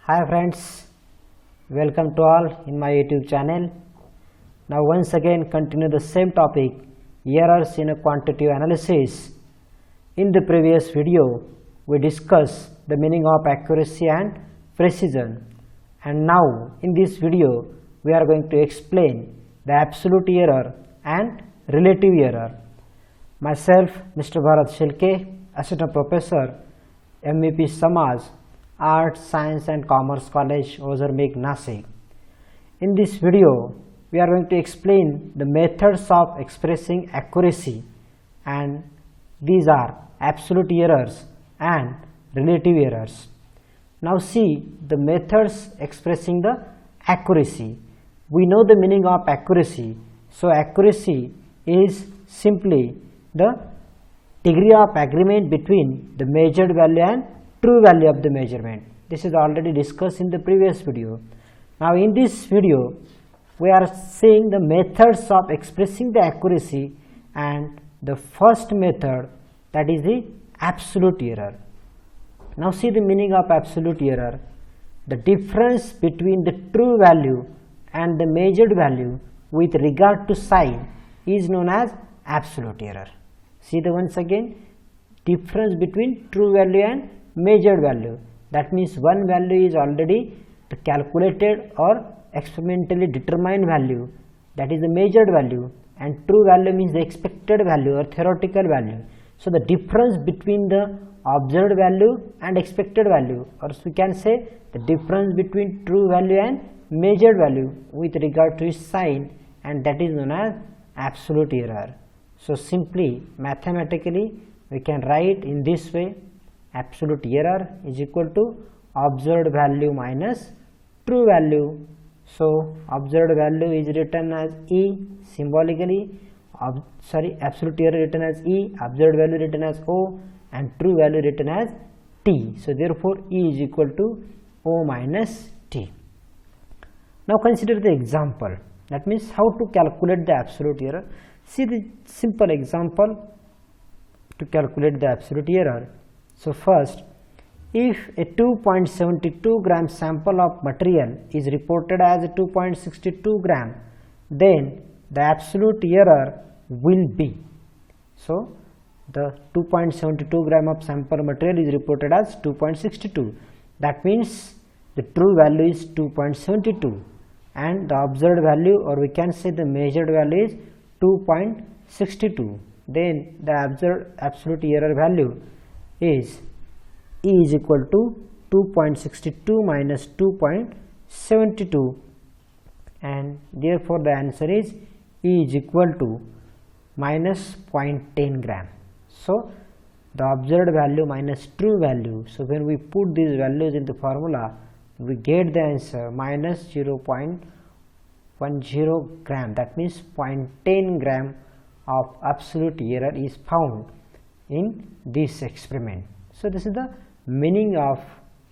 Hi friends, welcome to all in my YouTube channel. Now once again continue the same topic, errors in a quantitative analysis. In the previous video, we discussed the meaning of accuracy and precision. And now in this video, we are going to explain the absolute error and relative error. Myself, Mr. Bharat Shilke, Assistant Professor, MEP Samaj, Arts, Science and Commerce College, Ozarmik, Nasik. In this video, we are going to explain the methods of expressing accuracy, and these are absolute errors and relative errors. Now see the methods expressing the accuracy. We know the meaning of accuracy. So accuracy is simply the degree of agreement between the measured value and true value of the measurement. This is already discussed in the previous video. Now in this video, we are seeing the methods of expressing the accuracy, and the first method, that is the absolute error. Now see the meaning of absolute error. The difference between the true value and the measured value with regard to sign is known as absolute error. See the once again, difference between true value and measured value. That means one value is already the calculated or experimentally determined value, that is the measured value, and true value means the expected value or theoretical value. So the difference between the observed value and expected value, or we can say the difference between true value and measured value with regard to its sign, and that is known as absolute error. So simply mathematically we can write in this way: absolute error is equal to observed value minus true value. So observed value is written as E symbolically, absolute error written as E, observed value written as O, and true value written as T. So therefore E is equal to O minus T. Now consider the example. That means how to calculate the absolute error. See the simple example to calculate the absolute error. So first, if a 2.72 gram sample of material is reported as a 2.62 gram, then the absolute error will be, so the 2.72 gram of sample material is reported as 2.62. That means the true value is 2.72 and the observed value, or we can say the measured value, is 2.62. Then the observed absolute error value is E is equal to 2.62 minus 2.72, and therefore the answer is E is equal to minus 0.10 gram. So the observed value minus true value. So when we put these values in the formula, we get the answer minus 0.10 gram. That means 0.10 gram of absolute error is found in this experiment. So this is the meaning of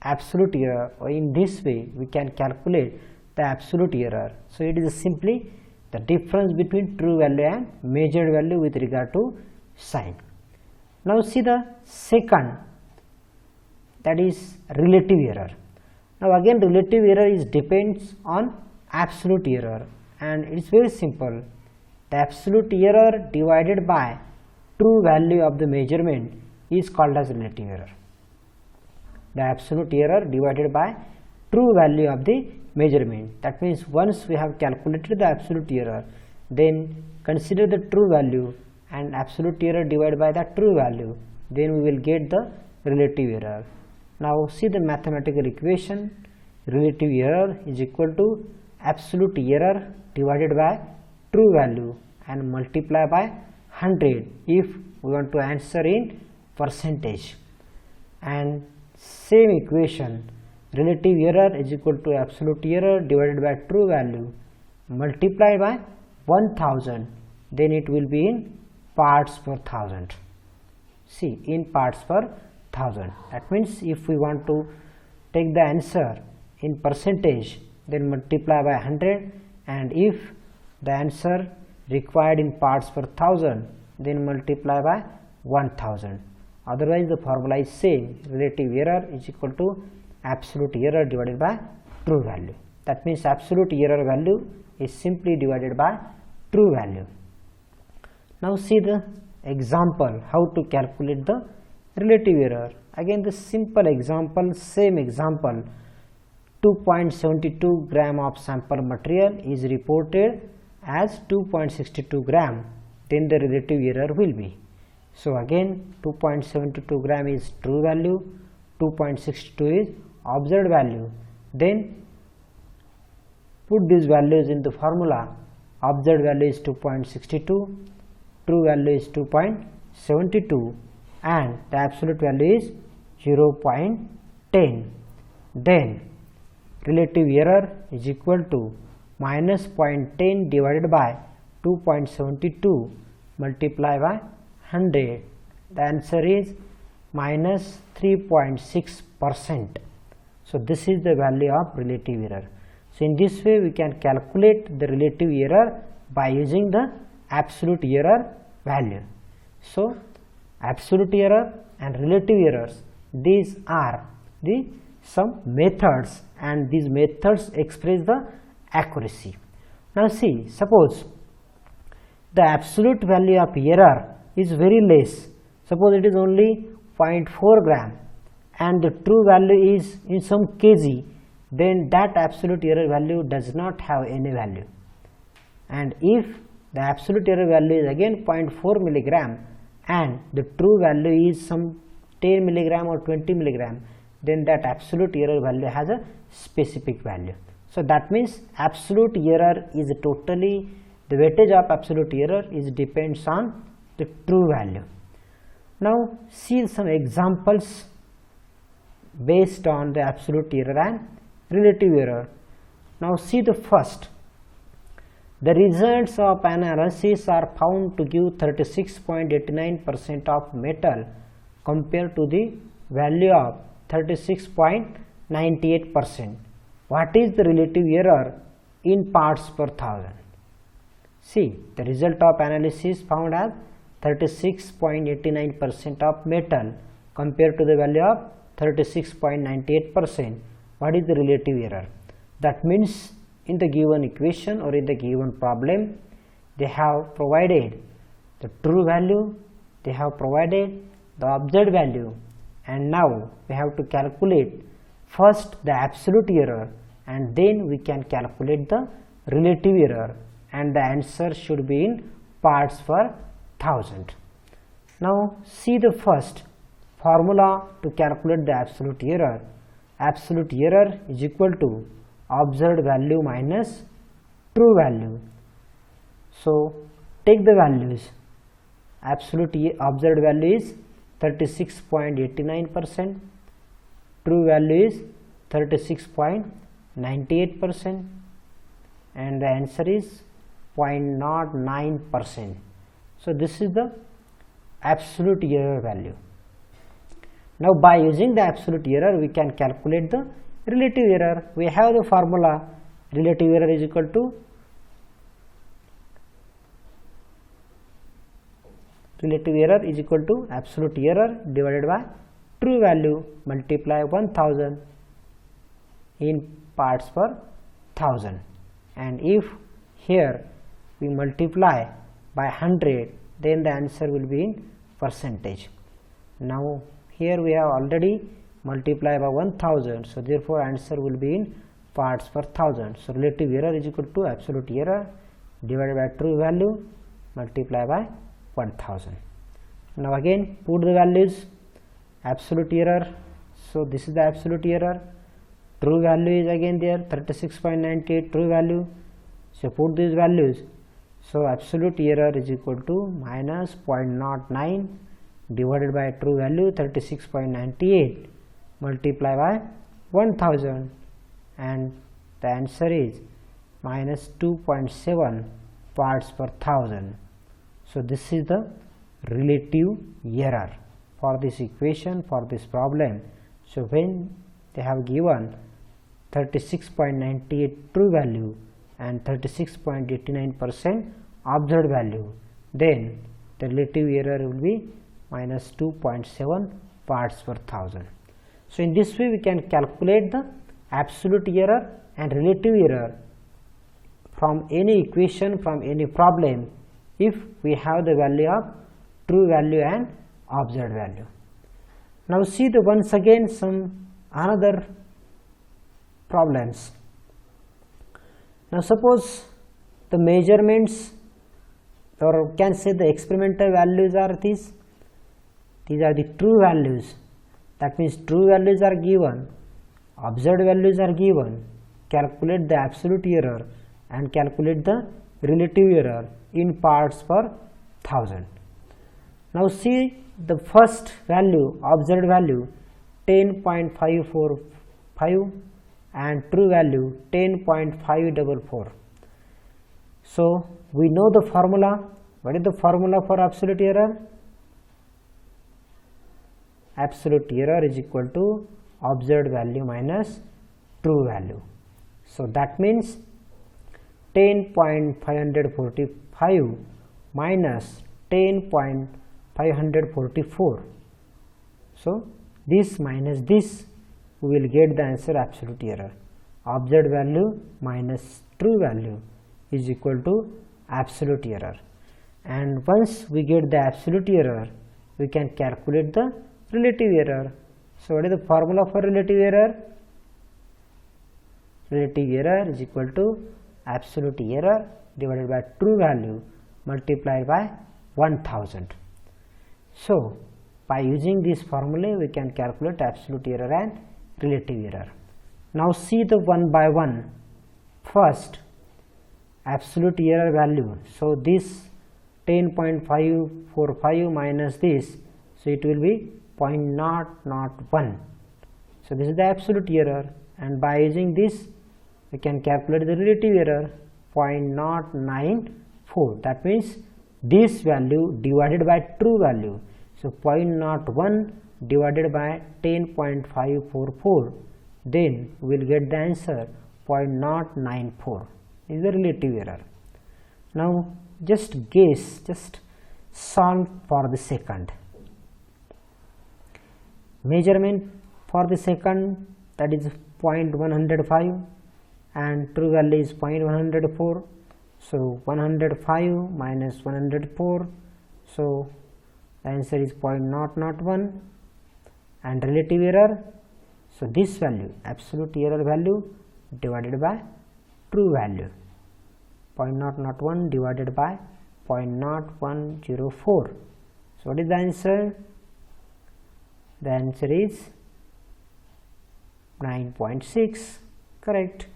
absolute error, or in this way we can calculate the absolute error. So it is simply the difference between true value and measured value with regard to sign. Now see the second, that is relative error. Now again relative error is depends on absolute error, and it is very simple. The absolute error divided by true value of the measurement is called as relative error. The absolute error divided by true value of the measurement. That means once we have calculated the absolute error, then consider the true value and absolute error divided by the true value, then we will get the relative error. Now see the mathematical equation. Relative error is equal to absolute error divided by true value and multiply by 100 if we want to answer in percentage. And same equation, relative error is equal to absolute error divided by true value multiplied by 1000, then it will be in parts per thousand. See, in parts per thousand. That means if we want to take the answer in percentage, then multiply by 100, and if the answer required in parts per thousand, then multiply by 1000. Otherwise the formula is same, relative error is equal to absolute error divided by true value. That means absolute error value is simply divided by true value. Now see the example how to calculate the relative error. Again the simple example, same example. 2.72 gram of sample material is reported as 2.62 gram, then the relative error will be. So again 2.72 gram is true value, 2.62 is observed value. Then put these values in the formula. Observed value is 2.62, true value is 2.72 and the absolute value is 0.10. Then relative error is equal to minus 0.10 divided by 2.72 multiplied by 100. The answer is minus 3.6%. So this is the value of relative error. So in this way we can calculate the relative error by using the absolute error value. So absolute error and relative errors, these are the some methods and these methods express the accuracy. Now see, suppose the absolute value of error is very less, suppose it is only 0.4 gram and the true value is in some kg, then that absolute error value does not have any value. And if the absolute error value is again 0.4 milligram and the true value is some 10 milligram or 20 milligram, then that absolute error value has a specific value. So that means absolute error is totally, the weightage of absolute error is depends on the true value. Now see some examples based on the absolute error and relative error. Now see the first. The results of analysis are found to give 36.89% of metal compared to the value of 36.98%. What is the relative error in parts per thousand? See, the result of analysis found as 36.89% of metal compared to the value of 36.98%. What is the relative error? That means in the given equation or in the given problem, they have provided the true value, they have provided the observed value, and now we have to calculate first the absolute error and then we can calculate the relative error, and the answer should be in parts per thousand. Now see the first formula to calculate the absolute error. Absolute error is equal to observed value minus true value. So take the values. Absolute observed value is 36.89%, true value is 36.98%, and the answer is 0.09%. So this is the absolute error value. Now by using the absolute error we can calculate the relative error. We have the formula, relative error is equal to absolute error divided by true value multiply 1000 in parts per thousand, and if here we multiply by 100, then the answer will be in percentage. Now here we have already multiplied by 1000, so therefore answer will be in parts per thousand. So relative error is equal to absolute error divided by true value multiplied by 1000. Now again put the values. Absolute error, so this is the absolute error, true value is again there 36.98 true value, so put these values. So absolute error is equal to minus 0.09 divided by true value 36.98 multiplied by 1000, and the answer is minus 2.7 parts per thousand. So this is the relative error for this equation, for this problem. So when they have given 36.98 true value and 36.89% observed value, then the relative error will be minus 2.7 parts per thousand. So in this way we can calculate the absolute error and relative error from any equation, from any problem, if we have the value of true value and observed value. Now see the once again some another problems. Now suppose the measurements, or can say the experimental values are these are the true values. That means true values are given, observed values are given. Calculate the absolute error and calculate the relative error in parts per thousand. Now see the first value, observed value 10.545 and true value 10.544. So we know the formula. What is the formula for absolute error? Absolute error is equal to observed value minus true value. So that means 10.545 minus 10.544. So this minus this, we will get the answer absolute error. Observed value minus true value is equal to absolute error. And once we get the absolute error, we can calculate the relative error. So what is the formula for relative error? Relative error is equal to absolute error divided by true value multiplied by 1000. So by using this formula we can calculate absolute error and relative error. Now see the one by one. First, absolute error value. So this 10.545 minus this, so it will be 0.001. So this is the absolute error, and by using this we can calculate the relative error 0.094. That means this value divided by true value. So 0.01 divided by 10.544, then we will get the answer 0.094 is the relative error. Now just guess, just solve for the second. Measurement for the second, that is 0.105 and true value is 0.104. So 105 minus 104, so the answer is 0.001. And relative error, so this value, absolute error value divided by true value, 0.001 divided by 0.0104. So what is the answer? The answer is 9.6, correct.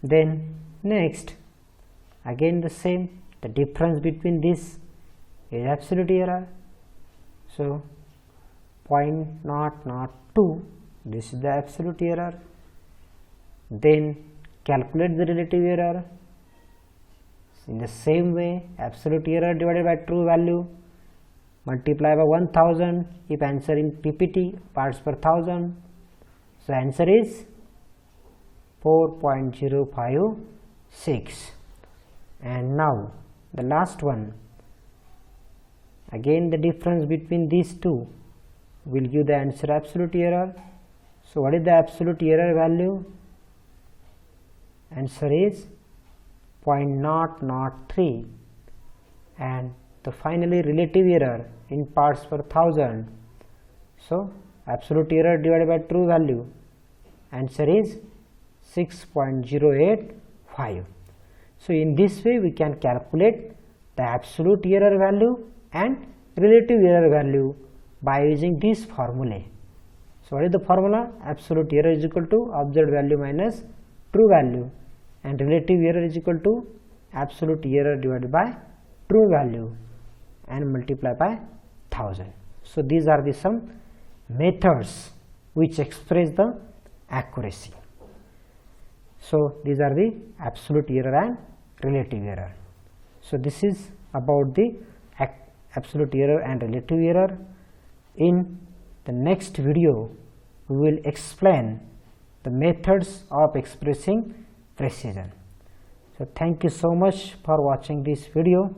Then next, again the same, the difference between this is absolute error. So 0.002, this is the absolute error. Then calculate the relative error in the same way, absolute error divided by true value multiply by 1000 if answer in PPT, parts per thousand. So answer is 4.056. And now the last one, again the difference between these two will give the answer absolute error. So what is the absolute error value? Answer is 0.003. And the finally relative error in parts per thousand. So absolute error divided by true value, answer is 6.085. So in this way we can calculate the absolute error value and relative error value by using this formula. So what is the formula? Absolute error is equal to observed value minus true value, and relative error is equal to absolute error divided by true value and multiply by 1000. So these are the some methods which express the accuracy. So these are the absolute error and relative error. So this is about the absolute error and relative error. In the next video we will explain the methods of expressing precision. So thank you so much for watching this video.